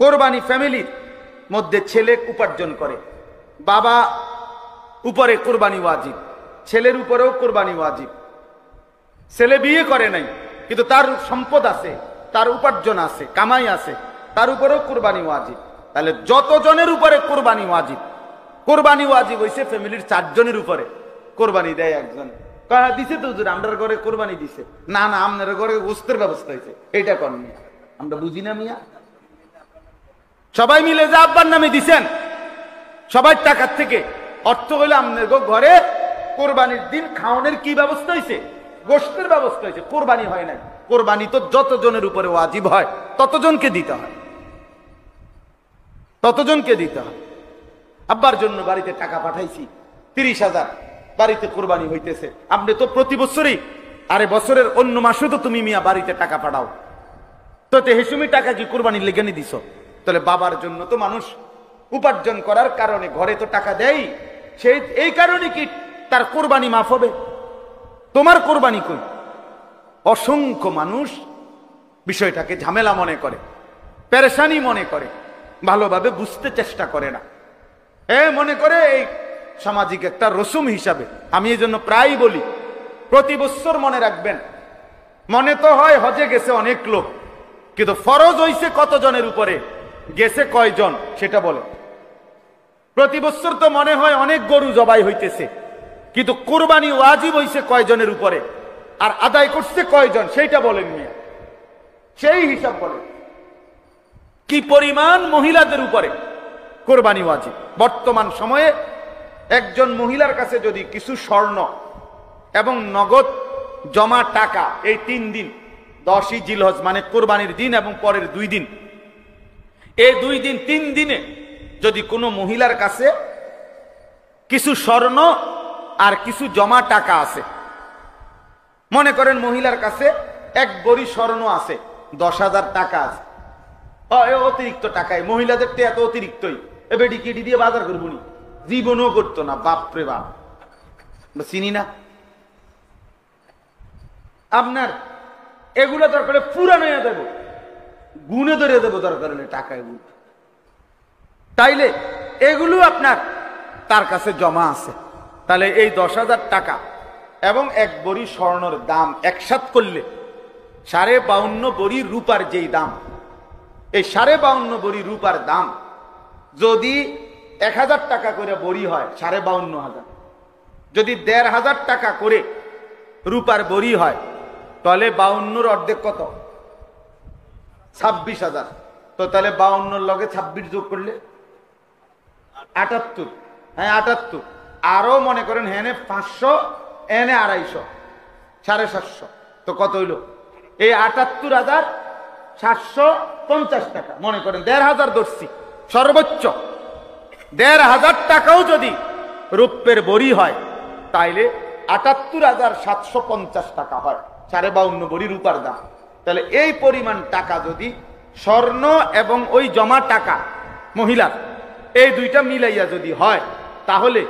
কোরবানি ফ্যামিলির মধ্যে ছেলে উপার্জন করে, বাবা উপরে কোরবানি ওয়াজিব, ছেলের উপরেও কোরবানি ওয়াজিব। ছেলে বিয়ে করে নাই কিন্তু তার সম্পদ আছে, তার উপার্জন আছে, কামাই আছে, তার উপরেও কোরবানি ওয়াজিব। তাহলে যতজনের উপরে কোরবানি ওয়াজিব, কোরবানি ওয়াজিব হইছে ফ্যামিলির 4 জনের উপরে। কোরবানি দেয় একজন, দিছে তো হুজুর আমরার ঘরে কোরবানি দিছে, না না আপনার ঘরে গোস্তের ব্যবস্থা হয়েছে, এইটা কর মিয়া, আমরা বুঝি না মিয়া। সবাই মিলে যে আব্বার নামে দিছেন, সবাই টাকার থেকে অর্থ হইলে আপনার ঘরে কোরবানির দিন খাওয়ানোর কি ব্যবস্থা হয়েছে, গোস্তের ব্যবস্থা হয়েছে, কোরবানি হয় নাই। কোরবানি তো যতজনের উপরে ওয়াজিব হয় ততজনকে দিতে হয়, ততজনকে দিতে হয়। আব্বার জন্য বাড়িতে টাকা পাঠাইছি 30,000, বাড়িতে কোরবানি হইতেছে, আপনি তো প্রতি বছরই, আরে বছরের অন্য মাসে তো তুমি মিয়া বাড়িতে টাকা পাঠাও, তো হেসুমি টাকা কি কোরবানির লেগে নি দিছ? তাহলে বাবার জন্য তো মানুষ উপার্জন করার কারণে ঘরে তো টাকা দেয়, সেই এই কারণে কি তার কোরবানি মাফ হবে? তোমার কোরবানি কই? অসংখ্য মানুষ বিষয়টাকে ঝামেলা মনে করে, পেরেশানি মনে করে, ভালোভাবে বুঝতে চেষ্টা করে না। মনে করে এই সামাজিক একটা রসুম হিসাবে। আমি এই জন্য প্রায় বলি, প্রতি বছর মনে রাখবেন, মনে তো হয় হজে গেছে অনেক লোক, কিন্তু ফরজ হইছে কতজনের উপরে, গেছে কয়জন সেটা বলে। প্রতি বছর তো মনে হয় অনেক গরু জবাই হইতেছে, কিন্তু কোরবানি ওয়াজিব হইছে কয়জনের উপরে আর আদায় করছে কয়জন সেইটা বলেন মিয়া, সেই হিসাব বলেন। কি পরিমাণ মহিলাদের উপরে কোরবানি ওয়াজিব। বর্তমান সময়ে একজন মহিলার কাছে যদি কিছু স্বর্ণ এবং নগদ জমা টাকা, এই 3 দিন 10ই জিলহজ মানে কোরবানির দিন এবং পরের 2 দিন, এই 2 দিন 3 দিনে যদি কোনো মহিলার কাছে কিছু স্বর্ণ আর কিছু জমা টাকা আছে, মনে করেন মহিলার কাছে 1 ভরি স্বর্ণ আছে, 10,000 টাকা আছে, অতিরিক্ত টাকায়, মহিলাদের তো এত অতিরিক্তই, বেডি কেডি দিয়ে বাজার করবো নি, জীবনও করতো না, বাপরে বাপ, চিনি না। আপনার এগুলো দরকার পুরানো দেব, গুনে ধরে দেবো দরকার হলে টাকা এগুলো, তাইলে এগুলো আপনার তার কাছে জমা আছে। তাহলে এই 10,000 টাকা এবং 1 ভরি স্বর্ণের দাম একসাথ করলে 52.5 ভরি রূপার যেই দাম, এই 52.5 ভরি রূপার দাম যদি 1,000 টাকা করে ভরি হয় 52,500, যদি 1,500 টাকা করে রূপার ভরি হয় তাহলে 52 অর্ধেক কত? 26,000। তো তাহলে 52 লগে 26 যোগ করলে 78, হ্যাঁ 78, আরো মনে করেন হেনে 500, এনে 250, 750, তো কত হইল? এই 78,750 টাকা, মনে করেন 1,500 ধরছি সর্বোচ্চ, 1,500 টাকাও যদি রূপের বড়ি হয় তাইলে 78,750 টাকা হয় 52.5 ভরি রূপার দাম। তাহলে এই পরিমাণ টাকা যদি স্বর্ণ এবং ওই জমা টাকা মহিলার এই দুইটা মিলাইয়া যদি হয়, তাহলে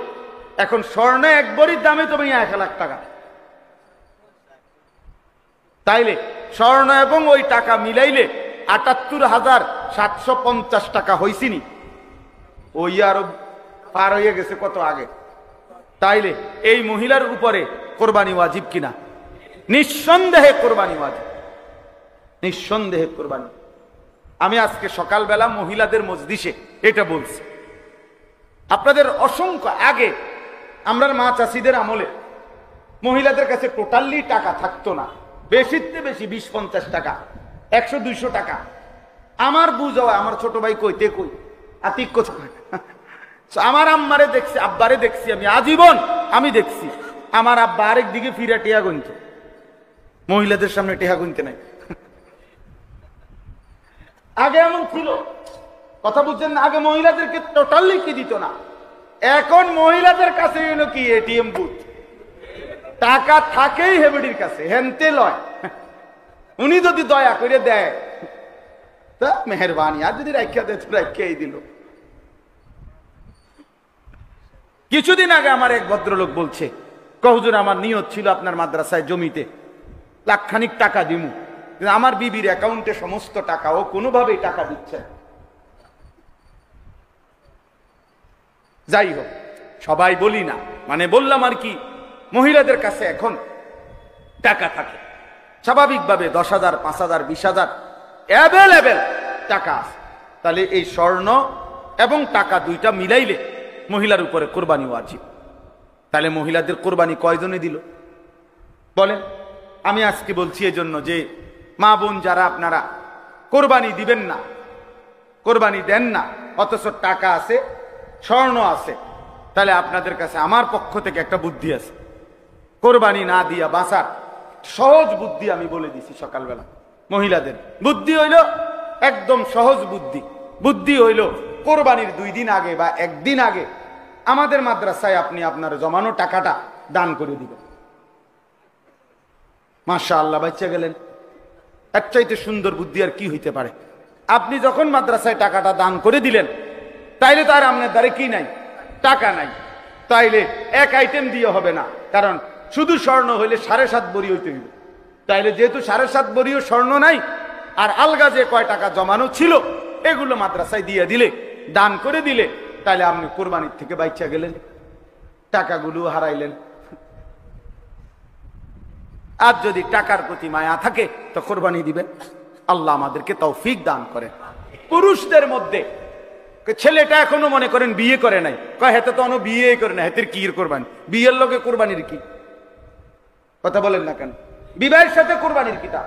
এখন স্বর্ণ 1 ভরির দামে তুমি 1,00,000 টাকা, তাইলে স্বর্ণ এবং ওই টাকা মিলাইলে 78,750 টাকা হইছিনি, ওই আরো পার হয়ে গেছে কত আগে। তাইলে এই মহিলার উপরে কোরবানি ওয়াজিব কিনা? নিঃসন্দেহে কোরবানি ওয়াজিব, নিঃসন্দেহে কোরবানি। আমি আজকে সকালবেলা মহিলাদের মজলিসে এটা বলছি। আপনাদের অসংখ্য আগে আমরা মা চাষিদের আমলে মহিলাদের কাছে টোটালি টাকা থাকতো না, বেশিতে বেশি 20-50 টাকা, 100-200 টাকা। আমার বুঝ হয়, আমার ছোট ভাই কইতে কই আতিক কোথায়, আমার আম্মারে দেখছি, আব্বারে দেখছি, আমি আজীবন আমি দেখছি আমার আব্বা আরেক দিকে ফিরা টিয়া গুনত, মহিলাদের সামনে টিয়া গুনতে নাই। আগে এমন ছিল, কথা বুঝছেন না? আগে মহিলাদেরকে টোটালি কি দিত না, এখন মহিলাদের কাছে এলো কি এটিএম বুথ, টাকা থাকেই হেবেডির কাছে, হেনতে লয়। উনি যদি দয়া করে দেয় তা মেহরবানি, আর যদি রাখিয়া দেয় তো রাখিয়াই দিল। কিছুদিন আগে আমার এক ভদ্রলোক বলছে, হুজুর আমার নিয়ত ছিল আপনার মাদ্রাসায় জমিতে লাখখানিক টাকা দিমু, আমার বিবির অ্যাকাউন্টে সমস্ত টাকা, ও কোনোভাবেই টাকা দিচ্ছে। যাই হোক, সবাই বলি না, মানে বললাম আর কি, মহিলাদের কাছে এখন টাকা থাকে স্বাভাবিকভাবে 10,000, 5,000, 20,000 অ্যাভেলেবেল টাকা আছে। তাহলে এই স্বর্ণ এবং টাকা দুইটা মিলাইলে মহিলার উপরে কোরবানি ওয়াজিব। তাহলে মহিলাদের কোরবানি কয়জনে দিল বলেন? আমি আজকে বলছি এজন্য যে মা বোন যারা আপনারা কোরবানি দিবেন না, কোরবানি দেন না, অথচ টাকা আছে, স্বর্ণ আছে, তাহলে আপনাদের কাছে আমার পক্ষ থেকে একটা বুদ্ধি আছে। কোরবানি না দিয়া বাঁচার সহজ বুদ্ধি আমি বলে দিছি সকালবেলা। মহিলাদের বুদ্ধি হইল একদম সহজ বুদ্ধি। বুদ্ধি হইল কোরবানির 2 দিন আগে বা 1 দিন আগে আমাদের মাদ্রাসায় আপনি আপনার জমানো টাকাটা দান করে দিবেন। মাশাআল্লাহ, বাচ্চা গেলেন। এর চাইতে সুন্দর বুদ্ধি আর কি হইতে পারে? আপনি যখন মাদ্রাসায় টাকাটা দান করে দিলেন, তাইলে তার আপনার দ্বারে কি নাই? টাকা নাই। তাইলে এক আইটেম দিয়ে হবে না, কারণ শুধু স্বর্ণ হইলে 7.5 ভরি হইতে হইবে। তাইলে যেহেতু 7.5 ভরিও স্বর্ণ নাই, আর আলগা যে কয় টাকা জমানো ছিল এগুলো মাদ্রাসায় দিয়ে দিলে, দান করে দিলে, তাইলে আপনি কোরবানির থেকে বাইচা গেলেন, টাকাগুলো হারাইলেন। আর যদি টাকার প্রতি মায়া থাকে তো কোরবানি দিবেন। আল্লাহ আমাদেরকে তৌফিক দান করে। পুরুষদের মধ্যে ছেলেটা এখনো মনে করেন বিয়ে করে নাই, কয় হেতে তো বিয়ে করে না, হেতের কি কোরবানি? বিয়ের লোকে কোরবানির কি কথা বলেন না কেন? বিবাহের সাথে কোরবানির কিটা?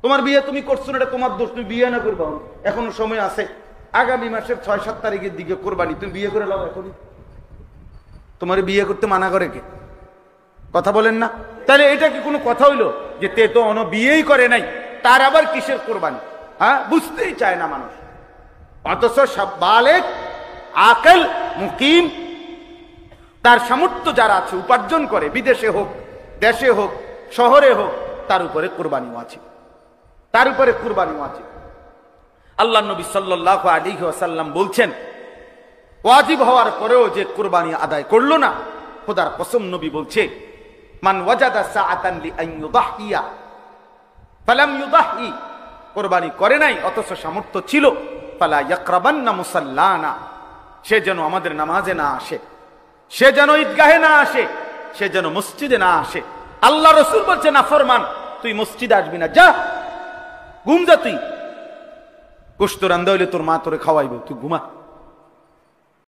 তোমার বিয়ে তুমি করছো না, এটা তোমার দোষ, তুমি বিয়ে না করবা, এখনো সময় আছে। আগামী মাসের 6-7 তারিখের দিকে কোরবানি, তুমি বিয়ে করে লাও এখনই। তোমার বিয়ে করতে মানা করে কে? কথা বলেন না? তাহলে এটা কি কোনো কথা হইলো যে তে তো বিয়েই করে নাই, তার আবার কিসের কোরবানি? হ্যাঁ, বুঝতেই চায় না মানুষ। অথচ সব বালেক, আকেল, মুকিম, তার সামর্থ্য যারা আছে, উপার্জন করে, বিদেশে হোক, দেশে হোক, শহরে হোক, তার উপরে কোরবানি ওয়াজিব, তার উপরে কোরবানি ওয়াজিব। আল্লাহ নবী সাল্লাল্লাহু আলাইহি ওয়াসাল্লাম বলছেন, ওয়াজিব হওয়ার পরেও যে কোরবানি আদায় করলো না, খোদার কসম নবী বলছে, মান ওয়াজাদা সাআতান লিআন ইউদাহিয়া ফালাম ইউদাহি, কোরবানি করে নাই অথচ সামর্থ্য ছিল, ফালা ইয়াকরাবান্না মুসাল্লানা, সে যেন আমাদের নামাজে না আসে, সে যেন ঈদগাহে না আসে, সে যেন মসজিদে না আসে। আল্লাহ রাসূল বলছে, নাফরমান, তুই মসজিদে আসবি না, যা ঘুম যা, তুই গোশত রান্দা হইলে তোর মা তোরে খাওয়াইবে, তুই ঘুমা।